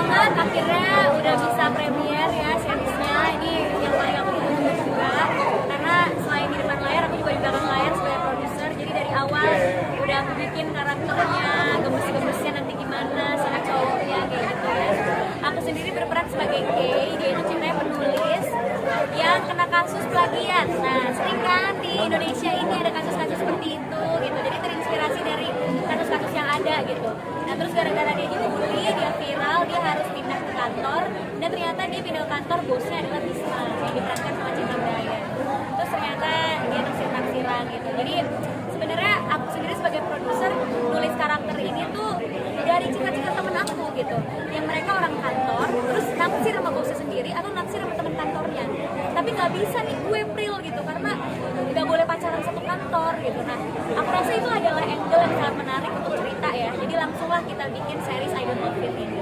banget akhirnya udah bisa premier ya seriesnya. Ini yang paling aku tunggu juga karena selain di depan layar aku juga di belakang layar sebagai produser. Jadi dari awal udah aku bikin karakternya, gemes-gemesnya nanti gimana, sama cowoknya kayak gitu ya. Aku sendiri berperan sebagai Kay, dia itu ceritanya penulis yang kena kasus plagiat. Nah sering kan di Indonesia ini ada kasus-kasus seperti itu gitu. Jadi terinspirasi dari kasus-kasus yang ada gitu. Nah terus gara-gara dia dibully, dia viral, dia harus pindah ke kantor. Dan ternyata dia pindah ke kantor, bosnya adalah Bisma yang diperankan sama Cinta Brian. Terus ternyata dia naksir-naksiran gitu. Jadi sebenarnya aku sendiri sebagai produser nulis karakter ini tuh dari cita-cita temen aku gitu, yang mereka orang kantor terus naksir sama bosnya sendiri atau naksir sama temen kantornya, tapi nggak bisa nih gue Pril gitu karena nggak boleh pacaran satu kantor gitu. Nah aku rasa itu adalah angle yang sangat menarik untuk cerita ya, jadi langsunglah kita bikin series I Don't Love It ini.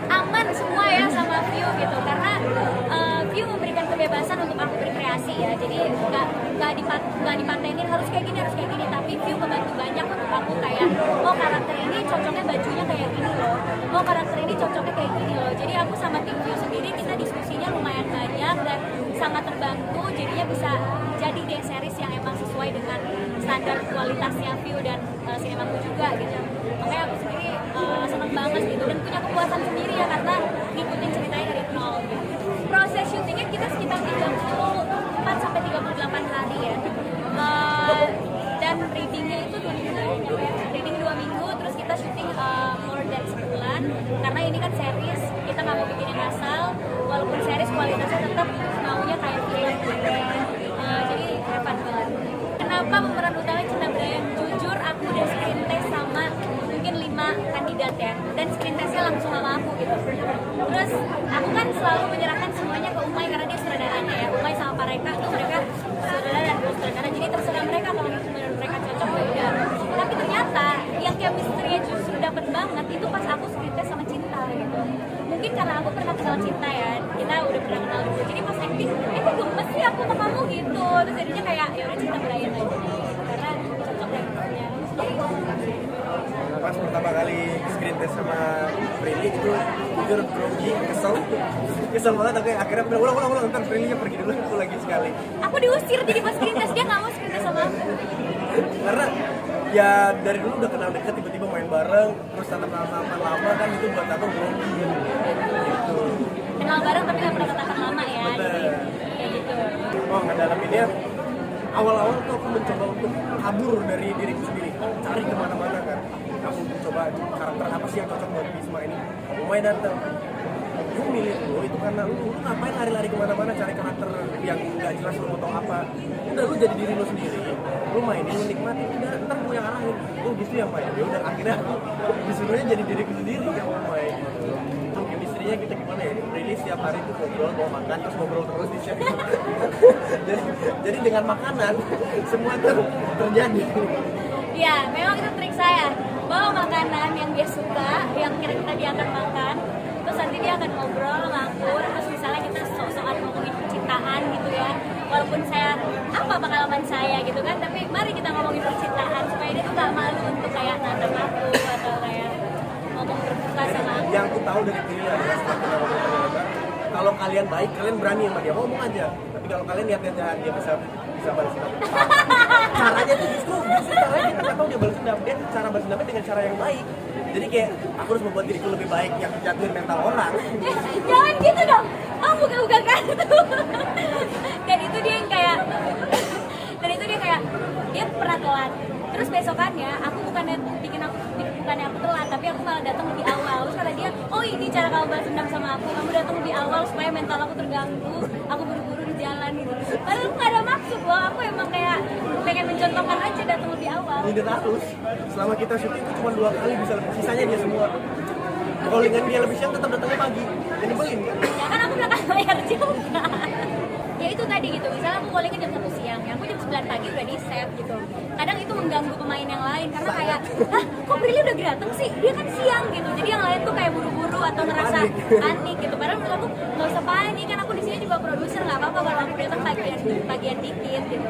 Aman semua ya sama View gitu karena View memberikan kebebasan untuk aku berkreasi ya, jadi nggak dipatenin harus kayak gini tapi View membantu banyak untuk aku kayak oh karakter ini cocoknya bajunya kayak gini loh, oh karakter ini cocoknya kayak gini loh. Jadi aku sama tim View sendiri kita diskusinya lumayan banyak dan sangat terbantu, jadinya bisa jadi deh series yang emang sesuai dengan standar kualitasnya View dan sinemaku juga gitu. Makanya aku sendiri seneng banget gitu dan punya kepuasan sendiri ya karena ngikutin ceritanya dari nol gitu. Proses syutingnya kita sekitar 34 sampai 38 hari ya. Dan readingnya itu 2 minggu, reading 2 minggu, terus kita syuting more than sebulan karena ini kan series, kita nggak mau bikin yang asal, walaupun series kualitasnya tetap maunya kayak film gitu. Jadi hebat banget. Kenapa pemeran utama Cinta Brian? Jujur aku udah screen test sama mungkin 5 kandidat ya, dan screen testnya langsung sama aku gitu. Terus aku kan selalu menyerahkan semuanya ke Umay karena dia sutradaranya ya, Umay sama Pak Reka tuh mereka saudara dan sutradara, jadi terserah mereka kalau menurut mereka cocok ya udah. Tapi ternyata yang chemistry-nya justru dapet banget itu pas aku screen test sama Cinta gitu. Mungkin karena aku pernah kenal Cinta ya, kita udah pernah kenal dulu, jadi pas acting kok gemes sih aku sama kamu gitu. Terus jadinya kayak ya udah Cinta Brian aja karena cocok chemistry-nya. Pas pertama kali screen test sama Prilly itu jujur grogi, kesel banget. Tapi akhirnya bilang ulang ntar Prilly-nya pergi dulu, aku lagi sekali. Aku diusir jadi pas screen test, dia nggak mau screen test sama aku Karena ya dari dulu udah kenal deket, tiba-tiba main bareng terus tatapan lama kan itu buat aku grogi gitu. kenal bareng tapi nggak pernah tatapan lama ya. Jadi kayak gitu. Oh ngedalaminnya awal-awal tuh aku mencoba untuk kabur dari diriku sendiri, cari kemana-mana kan. Aku coba karakter apa sih yang cocok buat Bisma ini. Umay datang, gue milih lo itu karena lu ngapain lari-lari kemana-mana cari karakter yang nggak jelas lu mau tau apa. Udah lu jadi diri lu sendiri, lu mainin, lu nikmatin, udah ntar gue yang arahin. Oh gitu ya main, ya udah akhirnya aku disuruhnya jadi diriku sendiri yang mau main. Chemistry-nya kita gimana ya? Rilis setiap hari tuh ngobrol, mau makan terus ngobrol terus di chat. jadi dengan makanan semua terjadi. Iya, memang itu trik saya. Bawa makanan yang dia suka, yang kira-kira dia akan makan. Terus nanti dia akan ngobrol, ngakur. Terus misalnya kita sok-sokan ngomongin percintaan gitu ya. Walaupun saya, apa pengalaman saya gitu kan. Tapi mari kita ngomongin percintaan supaya dia tuh gak malu untuk kayak nantang aku atau kayak ngomong terbuka sama aku. Yang aku tahu dari Prilly adalah setelah kita ngobrol, kalau kalian baik, kalian berani sama dia, ngomong aja. Tapi kalau kalian lihat-lihat jahat, dia bisa balas dendam. Caranya tuh justru caranya kita nggak tahu dia balas dendam. Dia cara balas dendamnya dengan cara yang baik. Jadi kayak aku harus membuat diriku lebih baik, yang jatuhin mental orang. Jangan gitu dong. Oh buka-buka kartu. Dan itu dia yang kayak dia pernah telat. Terus besokannya aku bukannya aku telat, tapi aku malah datang lebih awal. Terus kata dia, oh ini cara kamu balas dendam sama aku, kamu datang lebih awal supaya mental aku terganggu, aku buru-buru di jalan gitu. Padahal aku gak ada maksud loh, aku emang kayak pengen mencontohkan aja datang lebih awal. Ini terus, selama kita syuting itu cuma 2 kali bisa lebih, sisanya dia semua. Callingan dia lebih siang tetap datangnya pagi, jadi nyebelin kan? Ya kan aku belakang layar juga. Ya itu tadi gitu, misalnya aku callingnya jam 1 siang, ya aku jam 9 pagi udah di set gitu. Kadang itu mengganggu pemain yang lain karena kayak, kok Prilly udah dateng sih? Dia kan siang gitu. Jadi yang lain tuh kayak buru-buru atau ngerasa panik gitu. Padahal menurut aku nggak usah panik, kan aku di sini juga produser, nggak apa-apa kalau aku datang bagian dikit gitu.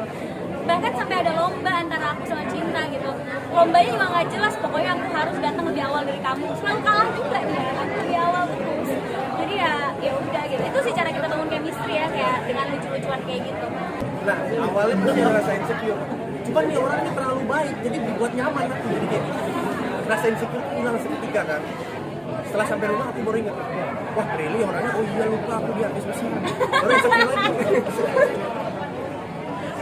Bahkan sampai ada lomba antara aku sama Cinta gitu. Lombanya juga nggak jelas, pokoknya aku harus datang lebih awal dari kamu. Selalu kalah juga dia, aku lebih awal ya udah gitu. Itu sih cara kita bangun chemistry ya, kayak dengan lucu-lucuan kayak gitu. Nah awalnya tuh dia ngerasa insecure, cuman nih orang ini terlalu baik jadi dibuat nyaman aku, jadi kayak rasa insecure tuh hilang seketika kan. Setelah sampai rumah aku baru ingat, wah Prilly orangnya, oh iya lupa aku dia artis besar, baru insecure lagi.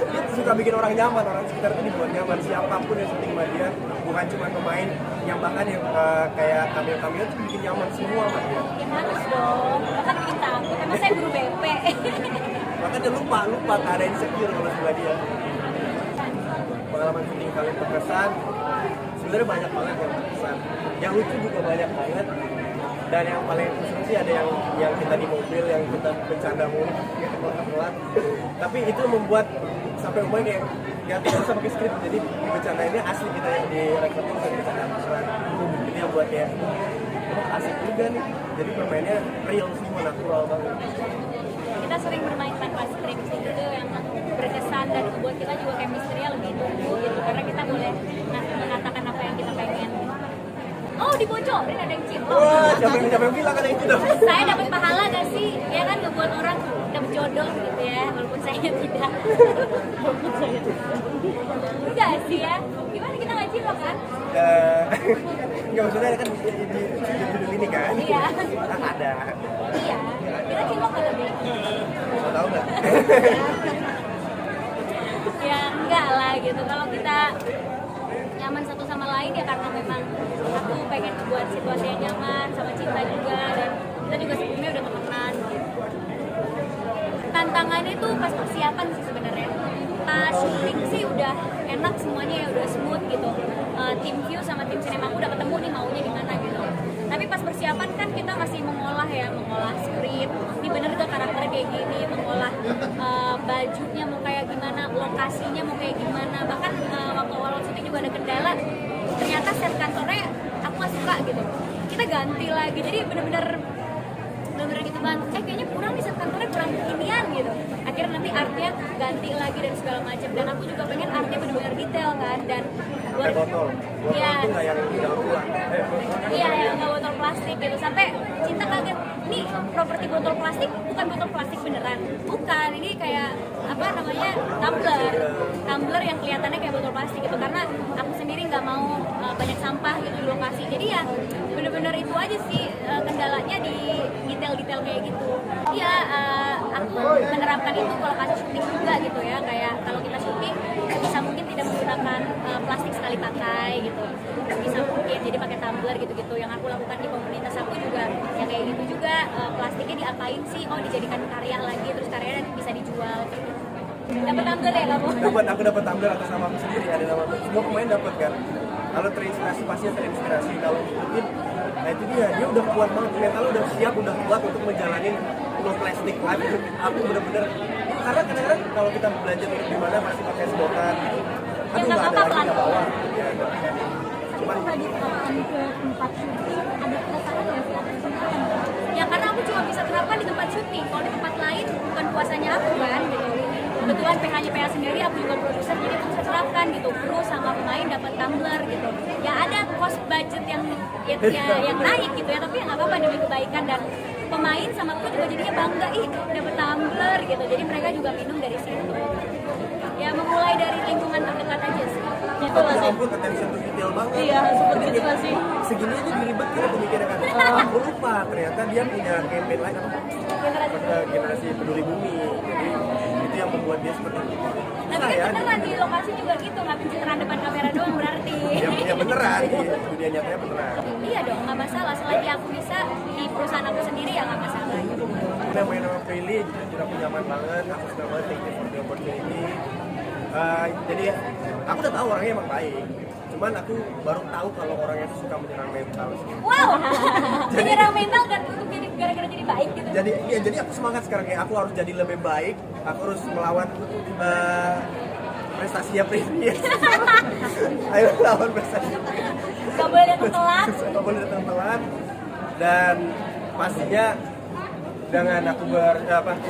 Dia suka bikin orang nyaman, orang sekitar itu dibuat nyaman, siapapun yang syuting sama dia, bukan cuma pemain yang bahkan yang kayak cameo itu bikin nyaman semua sama dia. Ya harus dong, bahkan bikin takut, emang saya guru BP. Makanya lupa gak ada insecure kalau sebelah dia. Pengalaman syuting kalian berkesan, sebenarnya banyak banget yang berkesan, yang lucu juga banyak banget. Dan yang paling khusus sih ada yang kita di mobil, yang kita bercanda mulu, kita keluar. Tapi itu membuat sampai umumnya kayak nggak tidak usah pakai skrip, jadi di bercanda ini asli kita yang di recording bisa bercanda beneran. Jadi yang buat kayak asik juga nih. Jadi permainnya real semua, natural banget. Kita sering bermain tanpa skrip sih, itu yang berkesan dan buat kita juga chemistry-nya lebih tumbuh gitu, karena kita boleh mengatakan apa yang kita pengen. Oh, dibocorin ada yang cium. Wah, siapa yang bilang ada itu dong? Saya dapat pahala gak sih? Ya kan ngebuat orang dapat jodoh gitu ya, walaupun saya tidak. Enggak sih ya. Gimana kita nggak cilok kan? Enggak, maksudnya kan di judul ini kan? Iya. Ada. Iya. Kita cilok kan lebih. Mau tahu nggak? Ya enggak lah gitu. Kalau kita nyaman satu sama lain ya karena memang aku pengen buat situasi yang nyaman sama Cinta juga, dan kita juga sebelumnya udah temenan gitu. Tantangannya itu pas persiapan sih sebenarnya. Pas syuting sih udah enak semuanya ya, udah smooth gitu. Tim view sama tim sinema aku udah ketemu nih maunya di mana gitu. Tapi pas persiapan kan kita masih mengolah skrip, ini bener gak karakternya kayak gini, mengolah bajunya mau kayak gimana, lokasinya mau kayak gimana. Bahkan waktu awal syuting juga ada kendala, ternyata set kantornya aku gak suka gitu, kita ganti lagi. Jadi bener-bener gitu kan, kayaknya kurang nih set kantornya, kurang beginian gitu. Akhirnya nanti artnya ganti lagi dan segala macam. Dan aku juga pengen artnya bener-bener detail kan, dan Pakai botol ya, itu nggak yang dalam ulang. iya yang nggak botol plastik gitu. Sampai Cinta kaget, nih properti botol plastik bukan botol plastik beneran, bukan, ini kayak apa namanya, tumbler yang kelihatannya kayak botol plastik gitu, karena aku sendiri nggak mau banyak sampah gitu di lokasi. Jadi ya bener-bener itu aja sih kendalanya di detail-detail kayak gitu. Iya, aku menerapkan itu kalau kasih syuting juga gitu ya, kayak kalau kita syuting bisa mungkin tidak menggunakan plastik sekali pakai gitu, bisa mungkin jadi pakai tumbler gitu-gitu. Yang aku lakukan di komunitas aku juga ya kayak gitu juga, plastiknya diapain sih, oh dijadikan karya lagi, terus karyanya bisa dijual. Dapat tumbler ya kamu? Aku dapat tumbler atas nama aku sendiri, ada nama semua pemain dapat kan. Kalau terinspirasi pasti terinspirasi, kalau mungkin nah itu dia udah kuat banget, mentalnya udah siap, udah kuat untuk menjalani no plastic life. Aku bener-bener, karena kadang-kadang kalau kita belanja di mana masih pakai sedotan gitu, Ya nggak apa-apa, pelan. bawa. Ya, Cuman lagi terapkan ke tempat syuting, ada keresahan nggak sih atas kesempatan? Ya karena aku cuma bisa terapkan di tempat syuting, kalau di tempat lain bukan kuasanya aku kan gitu. Kebetulan PH-nya PH sendiri, aku juga produser, jadi aku bisa terapkan gitu. Kru sama pemain dapat tumbler gitu. Ya ada cost budget yang naik gitu ya, tapi ya nggak apa-apa demi kebaikan, dan pemain sama kru juga jadinya bangga, ih dapat tumbler gitu. Jadi mereka juga minum dari situ. Ya memulai dari lingkungan terdekat aja sih. Itu lah sih. Attention to detail banget. Iya, seperti itu lah sih. Segini aja diribet kan aku mikirnya kan. Aku lupa ternyata dia punya campaign lain apa? Generasi peduli bumi. Jadi itu yang membuat dia seperti itu. Tapi kan beneran di lokasi juga gitu, nggak pencitraan depan kamera doang berarti. Ya beneran, di dunia nyatanya beneran. Iya dong, nggak masalah. Selagi aku bisa di perusahaan aku sendiri ya nggak masalah. Udah main sama Prilly, jujur aku nyaman banget. Aku suka banget, thank you for the opportunity. Jadi aku udah tahu orangnya emang baik. Cuman aku baru tahu kalau orangnya suka menyerang mental. Wow, menyerang mental kan untuk jadi gara-gara jadi baik gitu. Jadi aku semangat sekarang, kayak aku harus jadi lebih baik. Aku harus melawan prestasinya Prilly. Ayo lawan prestasi. Gak boleh datang telat. Gak boleh datang telat. Dan pastinya dengan aku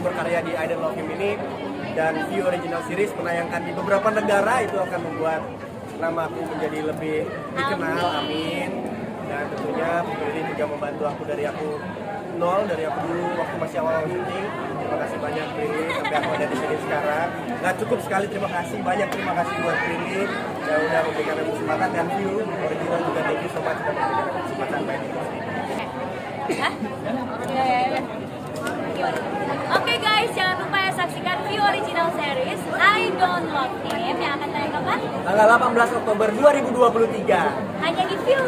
berkarya di I Don't Love Him ini dan View Original Series menayangkan di beberapa negara, itu akan membuat nama aku menjadi lebih dikenal, amin. Dan tentunya Prilly juga membantu aku dari aku nol dari aku dulu waktu masih awal syuting. Terima kasih banyak Prilly sampai aku ada di sini sekarang. Nggak cukup sekali terima kasih, banyak terima kasih buat Prilly yang udah memberikan aku kesempatan, dan view original juga thank you so much sudah memberikan aku kesempatan main di sini. Hah? Ya. Oke guys, jangan lupa ya saksikan View Original Series I Don't Love Him yang akan tayang kapan? Tanggal 18 Oktober 2023. Hanya di View.